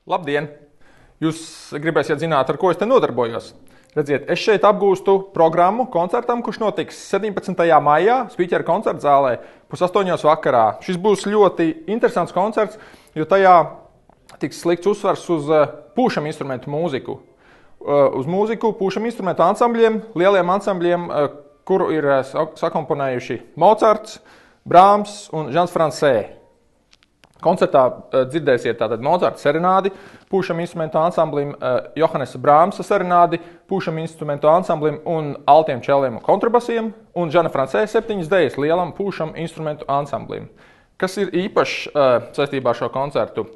Labdien! Jūs gribēsiet zināt, ar ko es te nodarbojos. Redziet, es šeit apgūstu programmu koncertam, kurš notiks 17. maijā Spīķera koncerta zālē 7:30 vakarā. Šis būs ļoti interesants koncerts, jo tajā tiks slikts uzsvars uz pūšam instrumentu mūziku. Uz mūziku, pūšam instrumentu ansambļiem, lieliem ansambļiem, kuru ir sakomponējuši Mocarts, Brāms un Žans Fransē. Koncertā dzirdēsiet tātad Mocarta serenādi, pūšam instrumentu ansamblim, Johannesa Brāmsa serenādi, pūšam instrumentu ansamblim un altiem čeliem un kontrabasiem, un Žana Fransē 7 dejas lielam pūšam instrumentu ansamblim. Kas ir īpašs saistībā ar šo koncertu?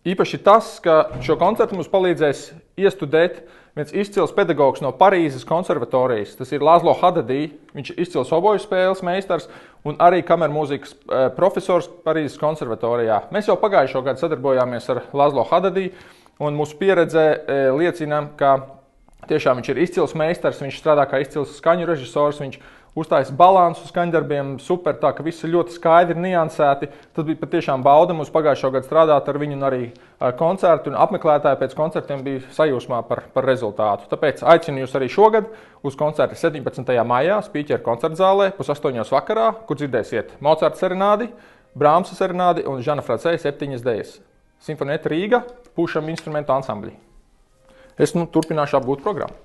Īpaši tas, ka šo koncertu mums palīdzēs iestudēt viens izcils pedagogs no Parīzes konservatorijas. Tas ir Laszlo Hadadī, viņš ir izcils oboju spēles meistars un arī kamermūzikas profesors Parīzes konservatorijā. Mēs jau pagājušo gadu sadarbojāmies ar Laszlo Hadadī, un mūsu pieredze liecina, ka tiešām viņš ir izcils meistars, viņš strādā kā izcils skaņu režisors, viņš uztājas balansu skaņdarbiem, super, tā ka viss ir ļoti skaidri, niansēti. Tas bija patiešām bauda mums pagājušo gadu strādāt ar viņu un arī koncertu, un apmeklētāji pēc koncertiem bija sajūsmā par rezultātu. Tāpēc aicinu jūs arī šogad uz koncertu 17. maijā Spīķera koncerta zālē 8:30 vakarā, kur dzirdēsiet Mocarta serenādi, Brāmsa serenādi un Žana Fransē 7 dejas. Simfonēta Rīga, pūšam instrumentu ansambļi. Es turpināšu apgūt programmu.